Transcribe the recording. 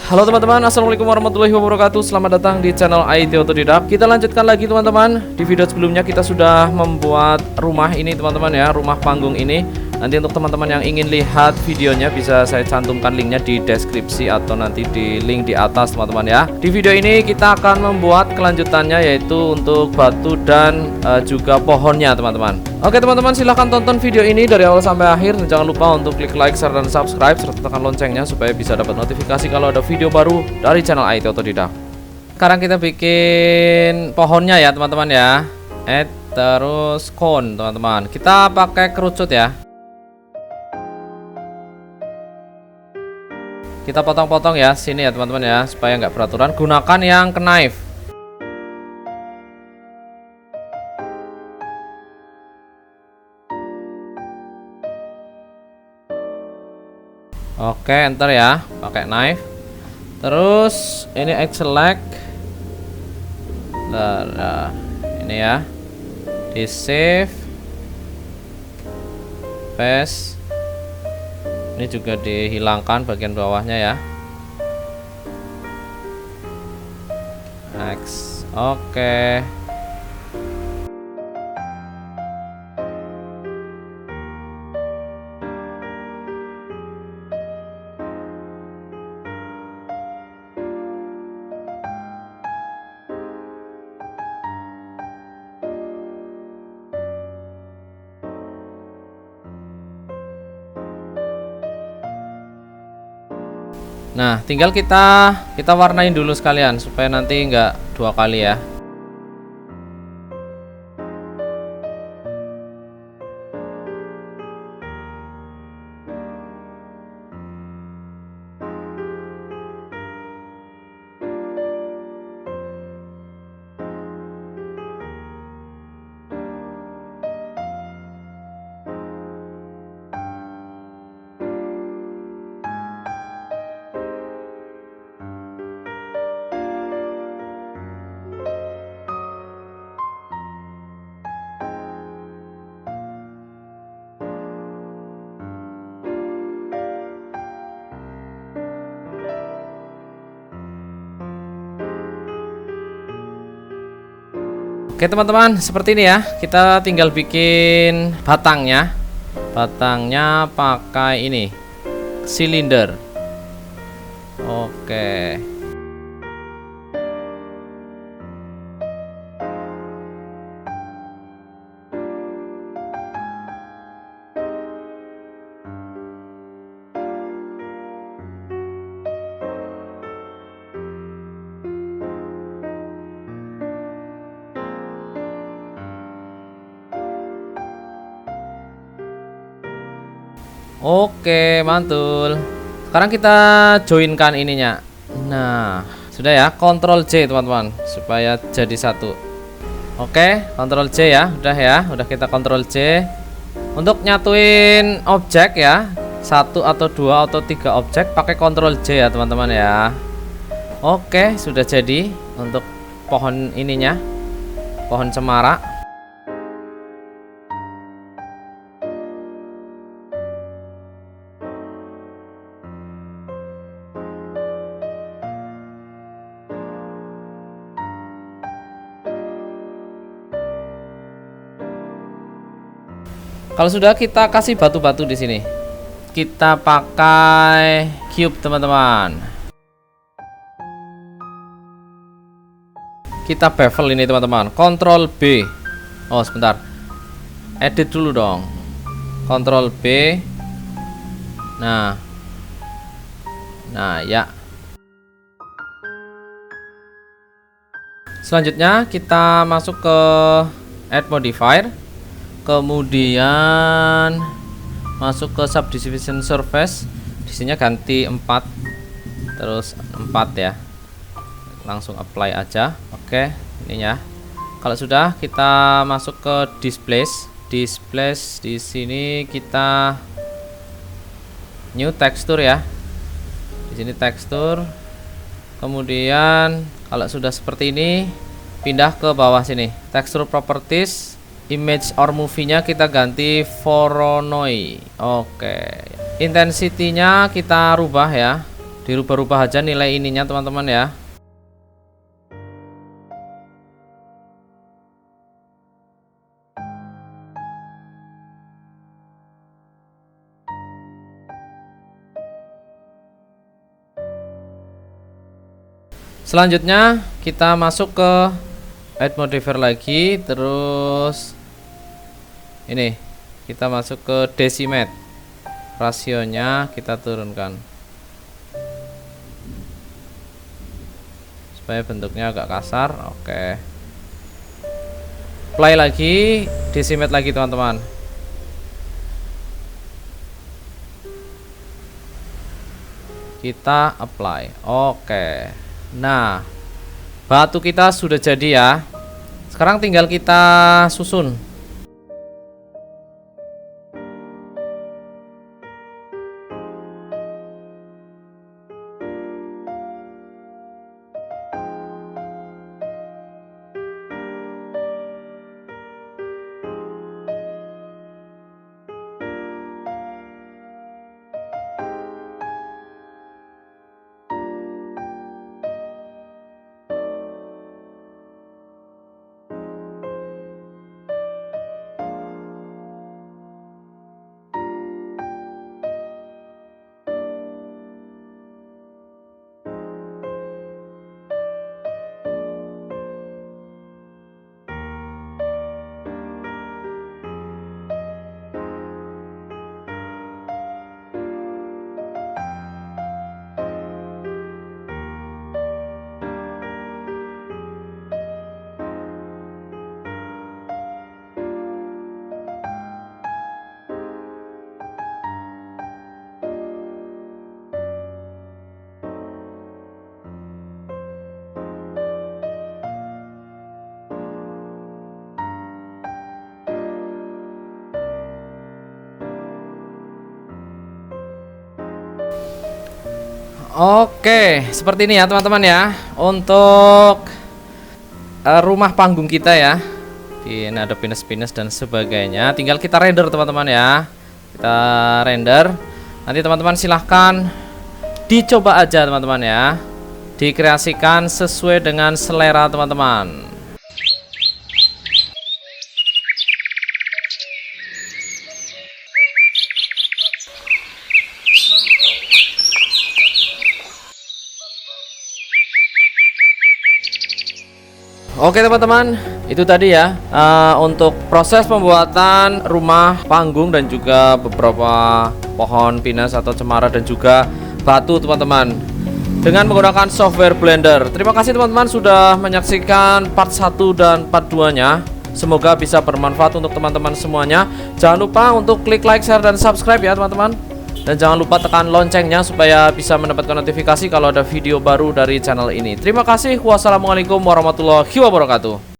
Halo teman-teman, assalamualaikum warahmatullahi wabarakatuh. Selamat datang di channel IT Otodidak. Kita lanjutkan lagi teman-teman. Di video sebelumnya kita sudah membuat rumah ini teman-teman ya, rumah panggung ini. Nanti untuk teman-teman yang ingin lihat videonya bisa saya cantumkan linknya di deskripsi atau nanti di link di atas teman-teman ya. Di video ini kita akan membuat kelanjutannya, yaitu untuk batu dan juga pohonnya teman-teman. Oke teman-teman, silahkan tonton video ini dari awal sampai akhir. Dan jangan lupa untuk klik like, share, dan subscribe serta tekan loncengnya supaya bisa dapat notifikasi kalau ada video baru dari channel IT Otodidak. Sekarang kita bikin pohonnya ya teman-teman ya. Add terus cone teman-teman. Kita pakai kerucut ya. Kita potong-potong ya sini ya teman-teman ya, supaya nggak beraturan. Gunakan yang knife. Oke, enter ya, pakai knife. Terus ini select. Nah, ini ya. Di save. Paste. Ini juga dihilangkan bagian bawahnya ya. Next. Oke. Nah, tinggal kita warnain dulu sekalian supaya nanti nggak dua kali ya. Oke teman-teman, seperti ini ya. Kita tinggal bikin batangnya. Batangnya pakai ini, silinder. Oke. Oke, mantul. Sekarang kita joinkan ininya. Nah, sudah ya, Ctrl J teman-teman, supaya jadi satu. Oke, Ctrl J ya, udah kita Ctrl J. Untuk nyatuin objek ya, satu atau dua atau tiga objek pakai Ctrl J ya teman-teman ya. Oke, sudah jadi untuk pohon ininya, pohon cemara. Kalau sudah, kita kasih batu-batu di sini. Kita pakai cube teman-teman. Kita bevel ini teman-teman. Ctrl B. Oh sebentar. Edit dulu dong. Ctrl B. Nah ya. Selanjutnya kita masuk ke add modifier. Kemudian masuk ke subdivision surface. Di sini ganti 4. Terus 4 ya. Langsung apply aja. Oke, ini ya. Kalau sudah, kita masuk ke displace. Displace di sini kita new texture ya. Di sini tekstur. Kemudian kalau sudah seperti ini, pindah ke bawah sini. Texture properties. Image or movie-nya kita ganti Voronoi. Oke. Intensity-nya kita rubah ya. Dirubah-rubah aja nilai ininya teman-teman ya. Selanjutnya kita masuk ke add modifier lagi, terus ini kita masuk ke decimate, rasionya kita turunkan supaya bentuknya agak kasar. Oke, apply lagi, decimate lagi teman-teman. Kita apply. Oke, nah batu kita sudah jadi ya. Sekarang tinggal kita susun. Oke, seperti ini ya teman-teman ya, untuk rumah panggung kita ya. Ini ada pinus-pinus dan sebagainya. Tinggal kita render teman-teman ya. Kita render. Nanti teman-teman silahkan dicoba aja teman-teman ya. Dikreasikan sesuai dengan selera teman-teman. Oke teman-teman, itu tadi ya untuk proses pembuatan rumah panggung dan juga beberapa pohon pinus atau cemara dan juga batu teman-teman dengan menggunakan software Blender. Terima kasih teman-teman sudah menyaksikan part 1 dan part 2 nya. Semoga bisa bermanfaat untuk teman-teman semuanya. Jangan lupa untuk klik like, share, dan subscribe ya teman-teman. Dan jangan lupa tekan loncengnya supaya bisa mendapatkan notifikasi kalau ada video baru dari channel ini. Terima kasih. Wassalamualaikum warahmatullahi wabarakatuh.